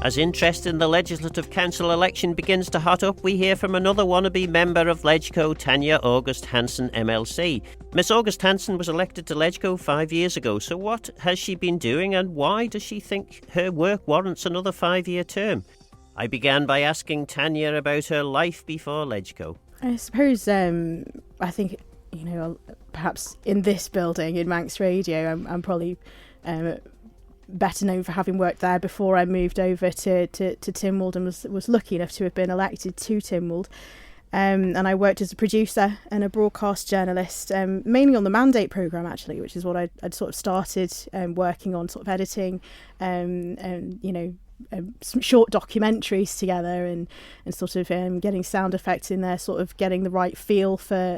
As interest in the Legislative Council election begins to hot up, we hear from another wannabe member of LegCo, Tanya, August Hanson MLC. Miss August Hanson was elected to LegCo 5 years ago, so what has she been doing and why does she think her work warrants another 5-year term? I began by asking Tanya about her life before LegCo. I suppose, I think, perhaps in this building, in Manx Radio, I'm probably better known for having worked there before I moved over to Tynwald and was lucky enough to have been elected to Tynwald. And I worked as a producer and a broadcast journalist, mainly on the Mandate programme, actually, which is what I'd sort of started working on, sort of editing, some short documentaries together and sort of getting sound effects in there, sort of getting the right feel for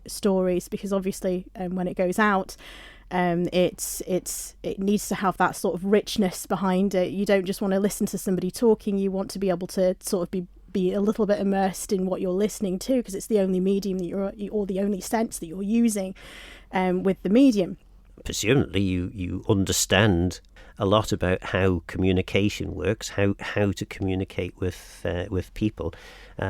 stories, because obviously when it goes out, it needs to have that sort of richness behind it. You don't just want to listen to somebody talking, you want to be able to sort of be a little bit immersed in what you're listening to, because it's the only medium that or the only sense that you're using with the medium. Presumably you understand a lot about how communication works, how to communicate with people,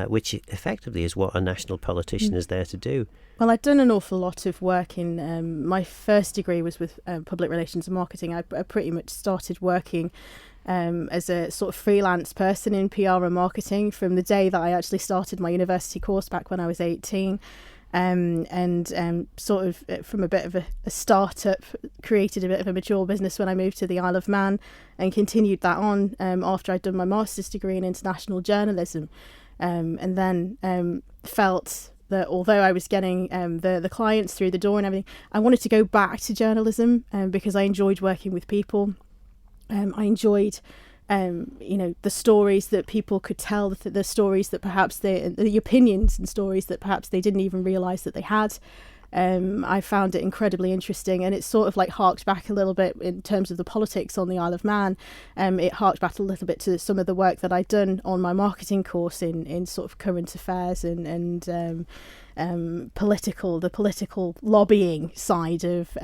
which effectively is what a national politician is there to do. Well, I'd done an awful lot of work in my first degree was with public relations and marketing. I pretty much started working as a sort of freelance person in PR and marketing from the day that I actually started my university course back when I was 18. Sort of from a bit of a start-up, created a bit of a mature business when I moved to the Isle of Man and continued that on after I'd done my master's degree in international journalism, and then felt that although I was getting the clients through the door and everything, I wanted to go back to journalism because I enjoyed working with people. I enjoyed the stories that people could tell, the stories that perhaps the opinions and stories that perhaps they didn't even realise that they had. I found it incredibly interesting, and it sort of like harked back a little bit in terms of the politics on the Isle of Man. It harked back a little bit to some of the work that I'd done on my marketing course in sort of current affairs and political lobbying side of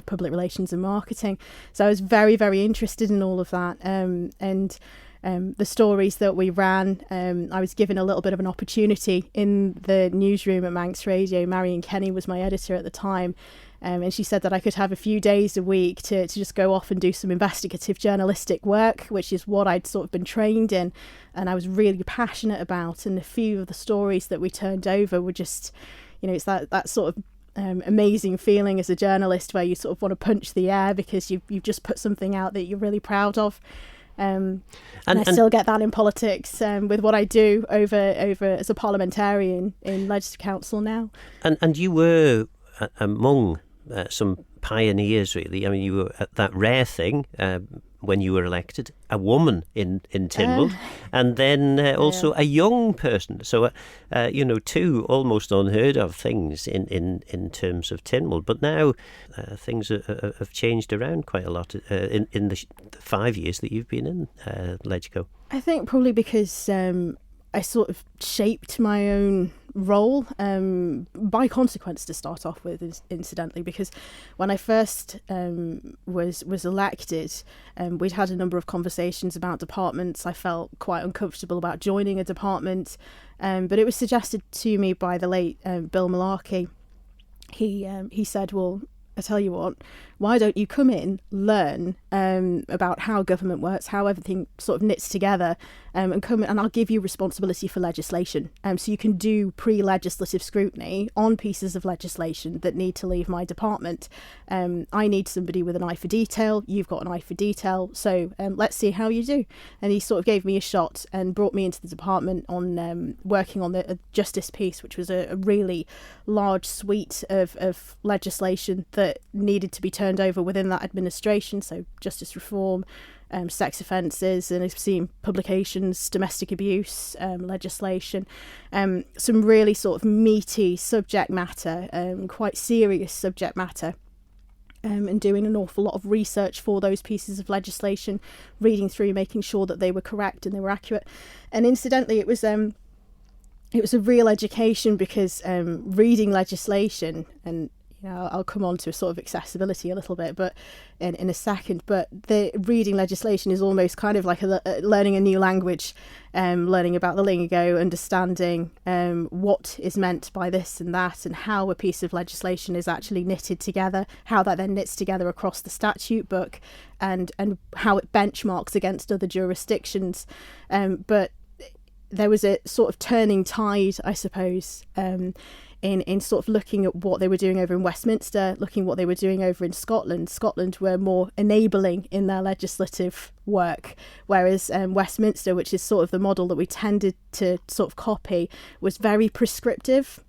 public relations and marketing. So I was very, very interested in all of that. The stories that we ran, I was given a little bit of an opportunity in the newsroom at Manx Radio. Marion Kenny was my editor at the time, and she said that I could have a few days a week to just go off and do some investigative journalistic work, which is what I'd sort of been trained in and I was really passionate about. And a few of the stories that we turned over were just, it's that sort of amazing feeling as a journalist where you sort of want to punch the air because you've just put something out that you're really proud of. And I still get that in politics with what I do over as a parliamentarian in Legislative Council now. And you were among some pioneers, really. I mean, you were that rare thing when you were elected, a woman in Tynwald, and then also a young person. So, two almost unheard of things in terms of Tynwald. But now things have changed around quite a lot in the 5 years that you've been in LegCo. I think probably because I sort of shaped my own role by consequence to start off with, incidentally, because when I first was elected, we'd had a number of conversations about departments. I felt quite uncomfortable about joining a department, but it was suggested to me by the late Bill Malarkey. He said, well, I tell you what, why don't you come in, learn about how government works, how everything sort of knits together, and come in, and I'll give you responsibility for legislation. So you can do pre-legislative scrutiny on pieces of legislation that need to leave my department. I need somebody with an eye for detail. You've got an eye for detail. So let's see how you do. And he sort of gave me a shot and brought me into the department on working on the justice piece, which was a really large suite of legislation that needed to be turned over within that administration. So justice reform, sex offences, and I've seen publications, domestic abuse legislation, some really sort of meaty subject matter, quite serious subject matter, and doing an awful lot of research for those pieces of legislation, reading through, making sure that they were correct and they were accurate. And incidentally, it was a real education because reading legislation and I'll come on to sort of accessibility a little bit, but in a second. But the reading legislation is almost kind of like learning a new language, learning about the lingo, understanding what is meant by this and that, and how a piece of legislation is actually knitted together, how that then knits together across the statute book, and how it benchmarks against other jurisdictions. But there was a sort of turning tide, I suppose, in sort of looking at what they were doing over in Westminster, looking what they were doing over in Scotland. Scotland were more enabling in their legislative work, whereas Westminster, which is sort of the model that we tended to sort of copy, was very prescriptive.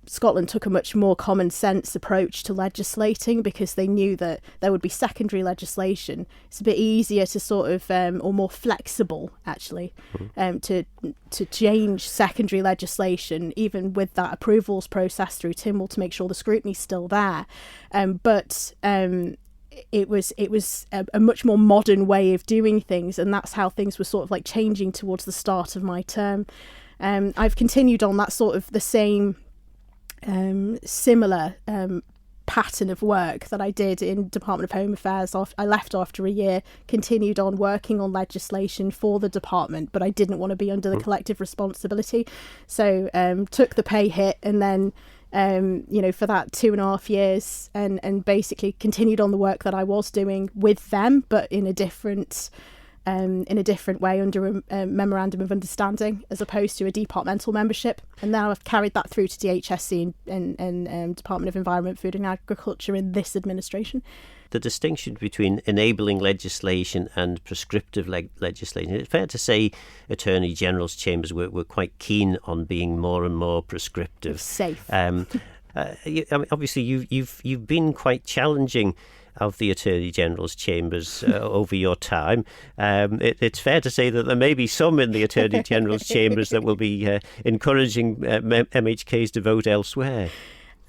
Scotland took a much more common sense approach to legislating because they knew that there would be secondary legislation. It's a bit easier to sort of, or more flexible actually, to change secondary legislation, even with that approvals process through Tynwald to make sure the scrutiny's still there. But it was a much more modern way of doing things, and that's how things were sort of like changing towards the start of my term. I've continued on that sort of the same similar pattern of work that I did in Department of Home Affairs. I left after a year, continued on working on legislation for the department, but I didn't want to be under the collective responsibility, so took the pay hit, and then for that 2.5 years and basically continued on the work that I was doing with them, but in a different way under a memorandum of understanding as opposed to a departmental membership. And now I've carried that through to DHSC and Department of Environment, Food and Agriculture in this administration. The distinction between enabling legislation and prescriptive legislation, it's fair to say Attorney General's chambers were quite keen on being more and more prescriptive. Safe. Obviously you've been quite challenging of the Attorney General's chambers over your time. It's fair to say that there may be some in the Attorney General's chambers that will be encouraging MHKs to vote elsewhere.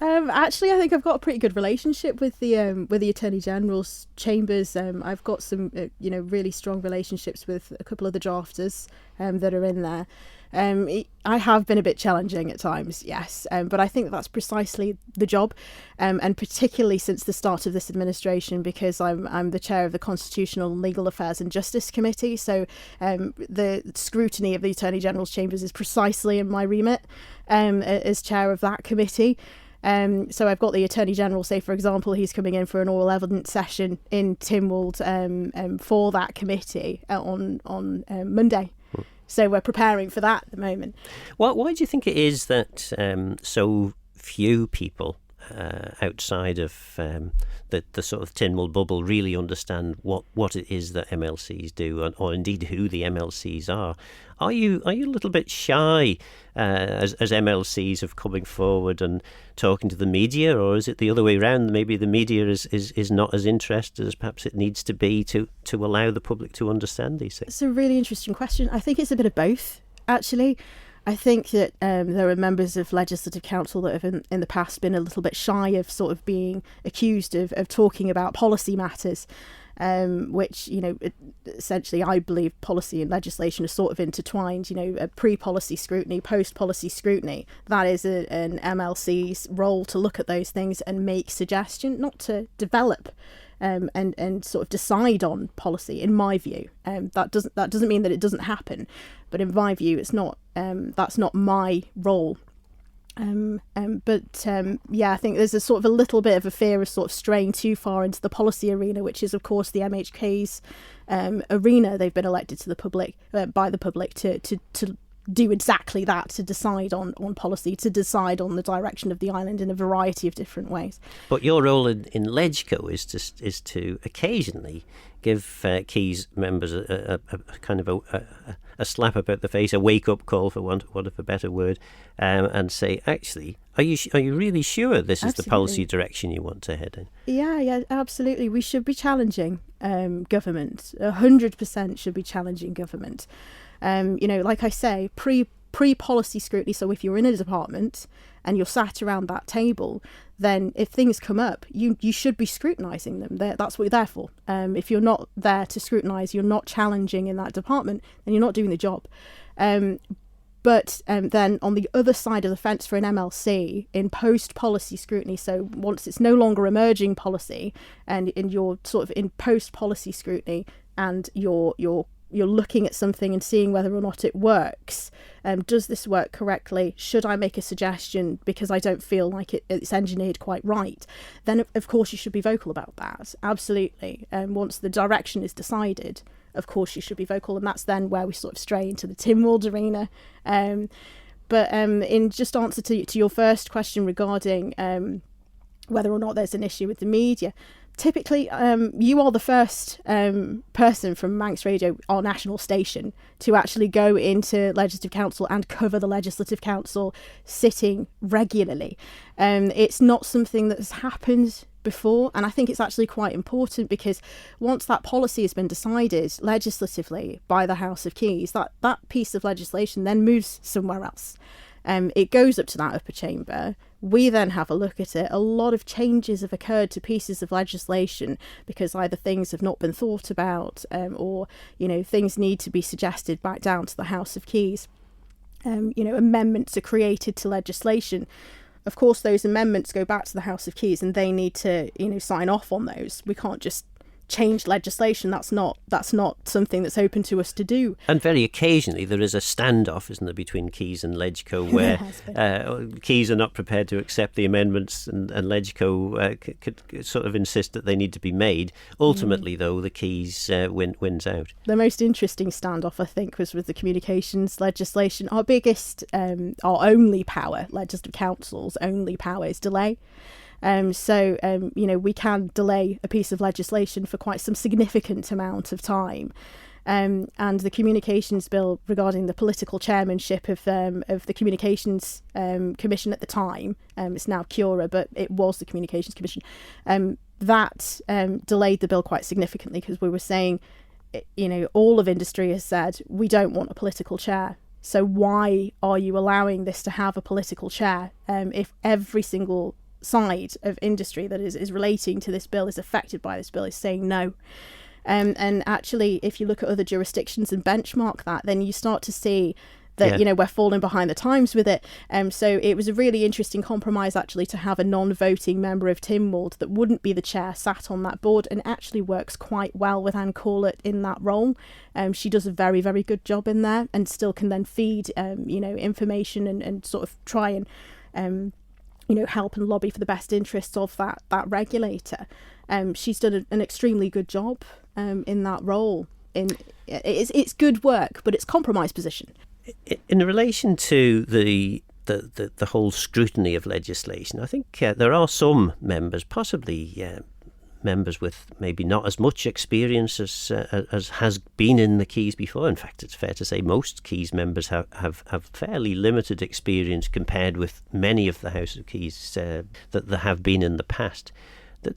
Actually, I think I've got a pretty good relationship with the Attorney General's chambers. I've got some really strong relationships with a couple of the drafters that are in there. I have been a bit challenging at times, yes, but I think that's precisely the job, and particularly since the start of this administration, because I'm the chair of the Constitutional and Legal Affairs and Justice Committee, so the scrutiny of the Attorney General's chambers is precisely in my remit as chair of that committee. So I've got the Attorney General, say for example, he's coming in for an oral evidence session in Tynwald for that committee on Monday. So we're preparing for that at the moment. Why do you think it is that so few people outside of the sort of Tynwald bubble really understand what it is that MLCs do, or indeed who the MLCs are? Are you a little bit shy as MLCs of coming forward and talking to the media, or is it the other way around? Maybe the media is not as interested as perhaps it needs to be to allow the public to understand these things? It's a really interesting question. I think it's a bit of both, actually. I think that there are members of Legislative Council that have in the past been a little bit shy of sort of being accused of talking about policy matters, which, essentially I believe policy and legislation are sort of intertwined, a pre-policy scrutiny, post-policy scrutiny. That is an MLC's role, to look at those things and make suggestion, not to develop and sort of decide on policy, in my view. That doesn't mean that it doesn't happen, but in my view, it's not. That's not my role. But I think there's a sort of a little bit of a fear of sort of straying too far into the policy arena, which is of course the MHK's arena. They've been elected to the public by the public to do exactly that, to decide on policy, to decide on the direction of the island in a variety of different ways. But your role in LegCo is to occasionally give Keys members a kind of a slap about the face, a wake-up call, for want of a better word, and say, actually, are you really sure this is the policy direction you want to head in? Yeah, absolutely. We should be challenging government. 100% should be challenging government. Like I say, pre-policy scrutiny. So if you're in a department and you're sat around that table, then if things come up, you should be scrutinising them. That's what you're there for. If you're not there to scrutinise, you're not challenging in that department, then you're not doing the job. But then on the other side of the fence for an MLC, in post-policy scrutiny, so once it's no longer emerging policy and you're sort of in post-policy scrutiny and you're looking at something and seeing whether or not it works, does this work correctly? Should I make a suggestion because I don't feel like it's engineered quite right? Then, of course, you should be vocal about that. Absolutely. Once the direction is decided, of course you should be vocal, and that's then where we sort of stray into the Tynwald arena. But in just answer to your first question regarding whether or not there's an issue with the media, typically you are the first person from Manx Radio, our national station, to actually go into Legislative Council and cover the Legislative Council sitting regularly. It's not something that has happened before, and I think it's actually quite important, because once that policy has been decided legislatively by the House of Keys, that piece of legislation then moves somewhere else. It goes up to that upper chamber. We then have a look at it. A lot of changes have occurred to pieces of legislation because either things have not been thought about, or things need to be suggested back down to the House of Keys. Amendments are created to legislation. Of course, those amendments go back to the House of Keys and they need to, sign off on those. We can't just change legislation. That's not something that's open to us to do. And very occasionally there is a standoff, isn't there, between Keys and LegCo, where Keys are not prepared to accept the amendments, and LegCo could sort of insist that they need to be made. Ultimately, though, the Keys wins out. The most interesting standoff, I think, was with the communications legislation. Our biggest, our only power, Legislative Council's only power, is delay. We can delay a piece of legislation for quite some significant amount of time. And the communications bill regarding the political chairmanship of the Communications Commission at the time, it's now Cura, but it was the Communications Commission, that delayed the bill quite significantly, because we were saying, all of industry has said, we don't want a political chair. So why are you allowing this to have a political chair if every single side of industry that is relating to this bill, is affected by this bill, is saying no? And actually, if you look at other jurisdictions and benchmark that, then you start to see that we're falling behind the times with it. So it was a really interesting compromise, actually, to have a non-voting member of Tynwald that wouldn't be the chair sat on that board, and actually works quite well with Anne Corlett in that role. She does a very, very good job in there, and still can then feed information and sort of try and help and lobby for the best interests of that regulator. She's done an extremely good job in that role. It's good work, but it's compromise position. In relation to the whole scrutiny of legislation, I think there are some members, possibly members with maybe not as much experience as has been in the Keys before. In fact, it's fair to say most Keys members have fairly limited experience compared with many of the House of Keys that there have been in the past.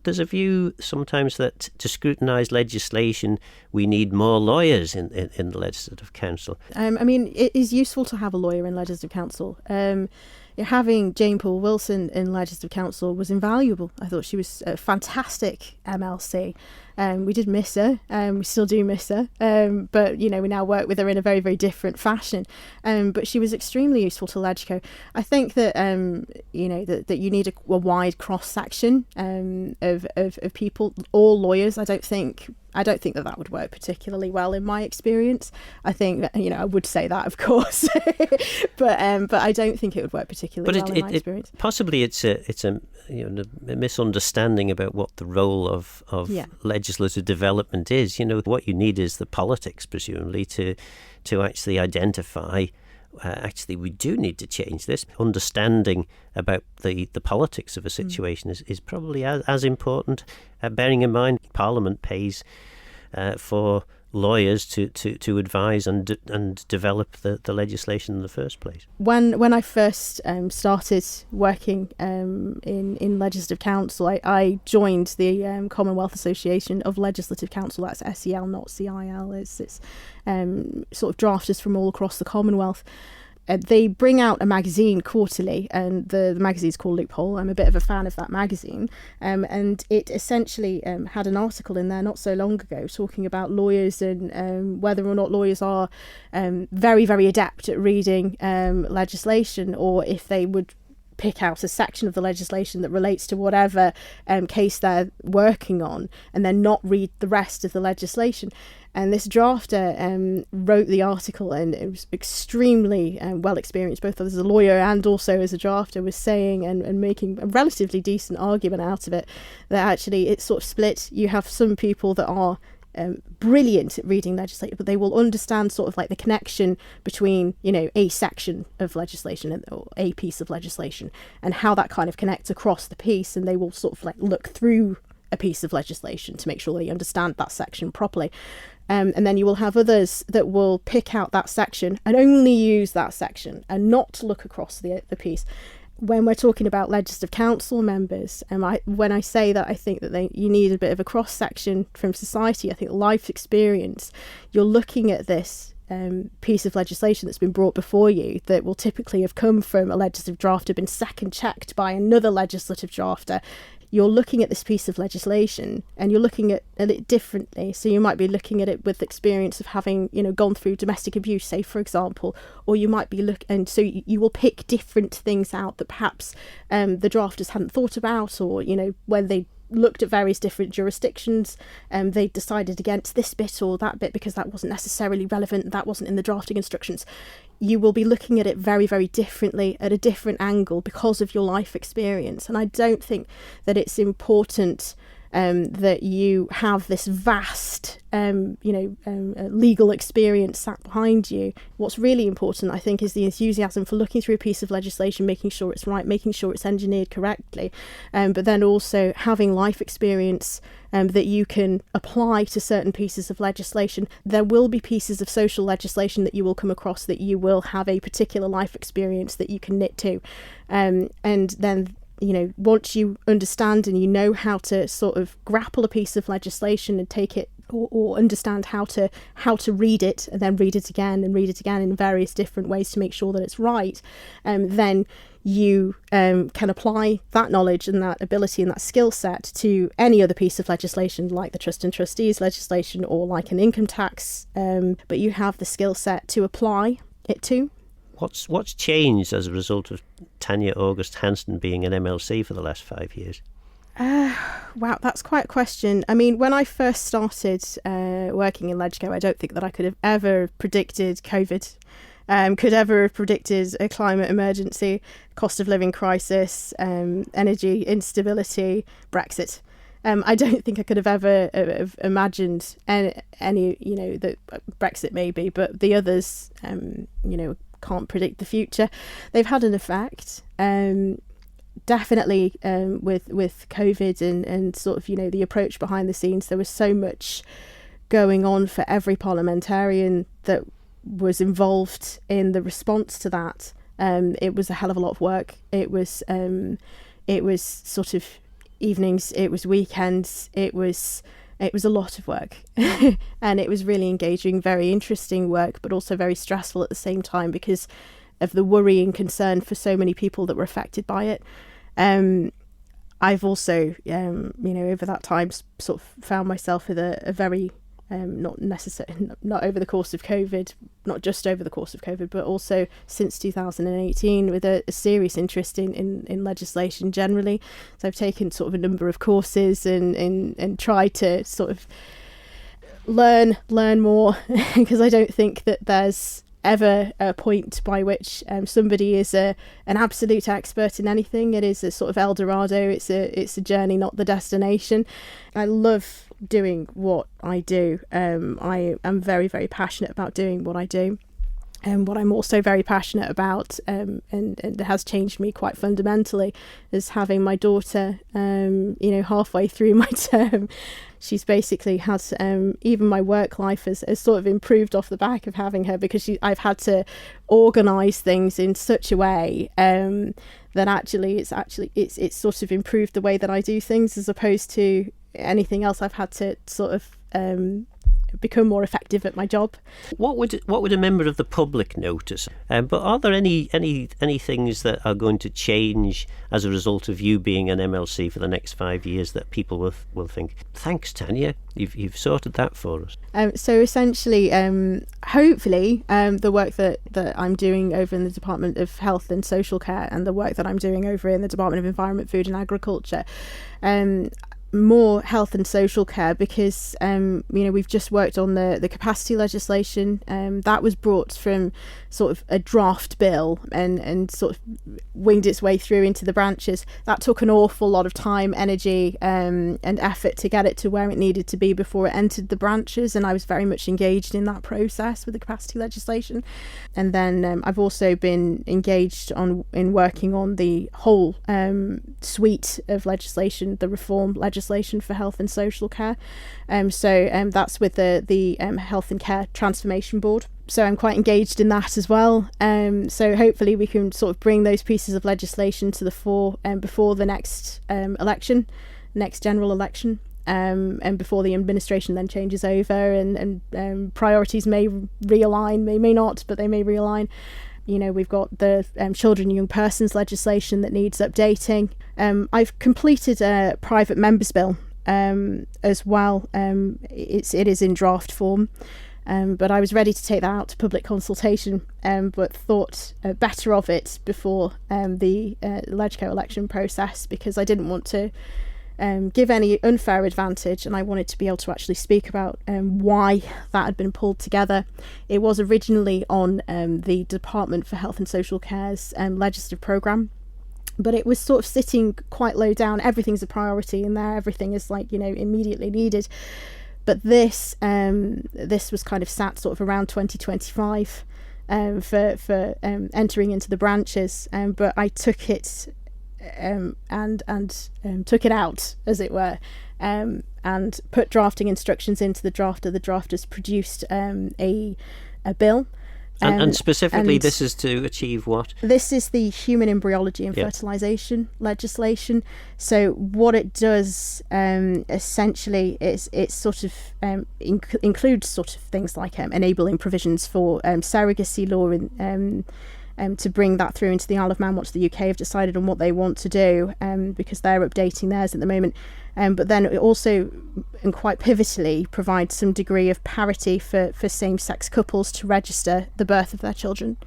There's a view sometimes that to scrutinise legislation, we need more lawyers in the Legislative Council. It is useful to have a lawyer in Legislative Council. Having Jane Poole Wilson in Legislative Council was invaluable. I thought she was a fantastic MLC. We did miss her. We still do miss her. But, we now work with her in a very, very different fashion. But she was extremely useful to LegCo. I think that, that you need a wide cross-section of people, all lawyers. I don't think that would work particularly well in my experience. I think that, I would say that, of course, but I don't think it would work particularly well in my experience. Possibly it's a misunderstanding about what the role of legislative development is. What you need is the politics, presumably, to actually identify. Actually, we do need to change this. Understanding about the politics of a situation is probably as important. Bearing in mind, Parliament pays for lawyers to advise and develop the legislation in the first place. When I first started working in Legislative Council, I joined the Commonwealth Association of Legislative Council. That's SEL, not CIL. It's sort of drafters from all across the Commonwealth. they bring out a magazine quarterly, and the magazine's called Loophole. I'm a bit of a fan of that magazine, and it essentially had an article in there not so long ago talking about lawyers and whether or not lawyers are very, very adept at reading legislation, or if they would pick out a section of the legislation that relates to whatever case they're working on and then not read the rest of the legislation. And this drafter wrote the article, and it was extremely well experienced, both as a lawyer and also as a drafter, was saying and making a relatively decent argument out of it, that actually it's sort of split. You have some people that are brilliant at reading legislation, but they will understand sort of like the connection between, you know, a section of legislation or a piece of legislation and how that kind of connects across the piece, and they will sort of like look through a piece of legislation to make sure they understand that section properly. And then you will have others that will pick out that section and only use that section and not look across the piece. When we're talking about legislative council members, when I say that I think that you need a bit of a cross-section from society, I think life experience, you're looking at this piece of legislation that's been brought before you that will typically have come from a legislative drafter, been second checked by another legislative drafter. You're looking at this piece of legislation and you're looking at it differently. So you might be looking at it with experience of having, you know, gone through domestic abuse, say, for example, or you might be and so you will pick different things out that perhaps the drafters hadn't thought about, or, you know, when they looked at various different jurisdictions, they decided against this bit or that bit because that wasn't necessarily relevant, that wasn't in the drafting instructions. You will be looking at it very, very differently at a different angle because of your life experience. And I don't think that it's important that you have this vast, legal experience sat behind you. What's really important, I think, is the enthusiasm for looking through a piece of legislation, making sure it's right, making sure it's engineered correctly, but then also having life experience that you can apply to certain pieces of legislation. There will be pieces of social legislation that you will come across that you will have a particular life experience that you can knit to, and then, you know, once you understand and you know how to sort of grapple a piece of legislation and take it or understand how to read it and then read it again and read it again in various different ways to make sure that it's right, then you can apply that knowledge and that ability and that skill set to any other piece of legislation, like the Trust and Trustees legislation or like an income tax, but you have the skill set to apply it to. What's changed as a result of Tanya August Hanson being an MLC for the last 5 years? Wow, that's quite a question. I mean, when I first started working in LegCo, I don't think that I could have ever predicted COVID, could ever have predicted a climate emergency, cost of living crisis, energy instability, Brexit. I don't think I could have ever have imagined any, you know, that Brexit maybe, but the others, can't predict the future. They've had an effect, definitely, with COVID and sort of, you know, the approach behind the scenes. There was so much going on for every parliamentarian that was involved in the response to that. It was a hell of a lot of work. It was sort of evenings, it was weekends, it was a lot of work. And it was really engaging, very interesting work, but also very stressful at the same time because of the worry and concern for so many people that were affected by it. I've also, over that time sort of found myself with a very, not over the course of COVID, not just over the course of COVID, but also since 2018 with a serious interest in legislation generally. So I've taken sort of a number of courses and tried to sort of learn more because I don't think that there's ever a point by which somebody is an absolute expert in anything. It is a sort of El Dorado. It's a journey, not the destination. I love doing what I do. I am very, very passionate about doing what I do. And what I'm also very passionate about, and it has changed me quite fundamentally, is having my daughter, halfway through my term. She's basically had, even my work life has sort of improved off the back of having her, because I've had to organise things in such a way that actually it's sort of improved the way that I do things, as opposed to anything else I've had to sort of become more effective at my job. What would a member of the public notice? But are there any things that are going to change as a result of you being an MLC for the next 5 years that people will think, thanks Tanya, you've sorted that for us? So essentially, hopefully, the work that I'm doing over in the Department of Health and Social Care and the work that I'm doing over in the Department of Environment, Food and Agriculture, more health and social care, because we've just worked on the capacity legislation that was brought from sort of a draft bill and sort of winged its way through into the branches. That took an awful lot of time, energy and effort to get it to where it needed to be before it entered the branches, and I was very much engaged in that process with the capacity legislation. And then I've also been engaged in working on the whole suite of legislation, the reform legislation for health and social care. So that's with the Health and Care Transformation Board. So I'm quite engaged in that as well. So hopefully we can sort of bring those pieces of legislation to the fore before the next next general election. And before the administration then changes over and priorities may realign, may not, but they may realign. We've got the children and young persons legislation that needs updating. I've completed a private members bill as well. It is in draft form, but I was ready to take that out to public consultation, but thought better of it before the LegCo election process, because I didn't want to give any unfair advantage, and I wanted to be able to actually speak about why that had been pulled together. It was originally on the Department for Health and Social Care's legislative programme, but it was sort of sitting quite low down. Everything's a priority in there, everything is immediately needed. But this was kind of sat sort of around 2025 for entering into the branches, but I took it and took it out, as it were, and put drafting instructions into the drafter. The drafters produced a bill. And specifically, this is to achieve what? This is the human embryology and fertilisation legislation. So what it does essentially is it sort of includes sort of things like enabling provisions for surrogacy law to bring that through into the Isle of Man once the UK have decided on what they want to do, because they're updating theirs at the moment. But then it also, and quite pivotally, provides some degree of parity for same-sex couples to register the birth of their children.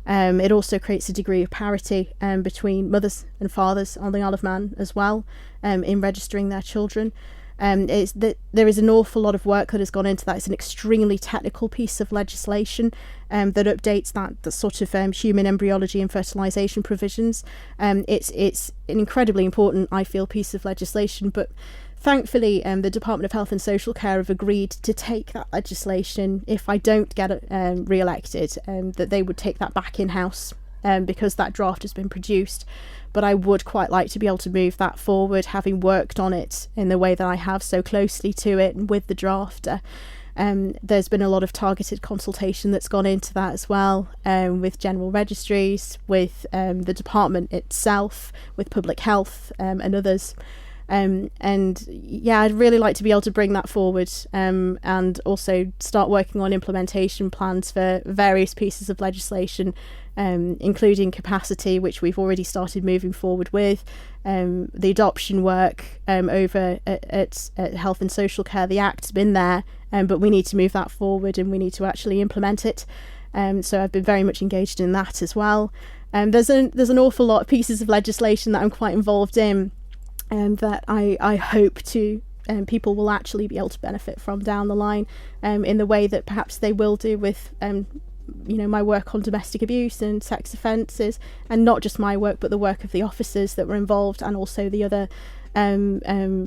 It also creates a degree of parity between mothers and fathers on the Isle of Man as well, in registering their children. There is an awful lot of work that has gone into that. It's an extremely technical piece of legislation that updates the sort of human embryology and fertilisation provisions. It's an incredibly important, I feel, piece of legislation, but thankfully the Department of Health and Social Care have agreed to take that legislation, if I don't get re-elected, that they would take that back in-house, because that draft has been produced. But I would quite like to be able to move that forward, having worked on it in the way that I have, so closely to it and with the drafter. There's been a lot of targeted consultation that's gone into that as well, with general registries, with the department itself, with public health and others. And yeah, I'd really like to be able to bring that forward, and also start working on implementation plans for various pieces of legislation, including capacity, which we've already started moving forward with, the adoption work over at Health and Social Care. The Act's been there, but we need to move that forward and we need to actually implement it. So I've been very much engaged in that as well. There's an awful lot of pieces of legislation that I'm quite involved in, that I hope to people will actually be able to benefit from down the line, in the way that perhaps they will do with my work on domestic abuse and sex offences, and not just my work but the work of the officers that were involved, and also the other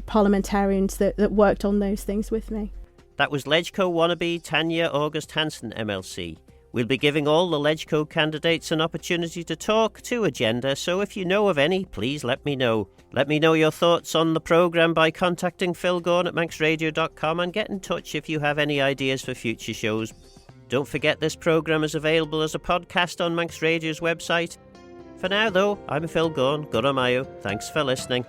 parliamentarians that worked on those things with me. That was LegCo wannabe Tanya August Hanson MLC. We'll be giving all the LegCo candidates an opportunity to talk to Agenda, so if you know of any, please let me know. Let me know your thoughts on the programme by contacting Phil Gorn at manxradio.com, and get in touch if you have any ideas for future shows. Don't forget this programme is available as a podcast on Manx Radio's website. For now though, I'm Phil Gorn, Guramayo. Thanks for listening.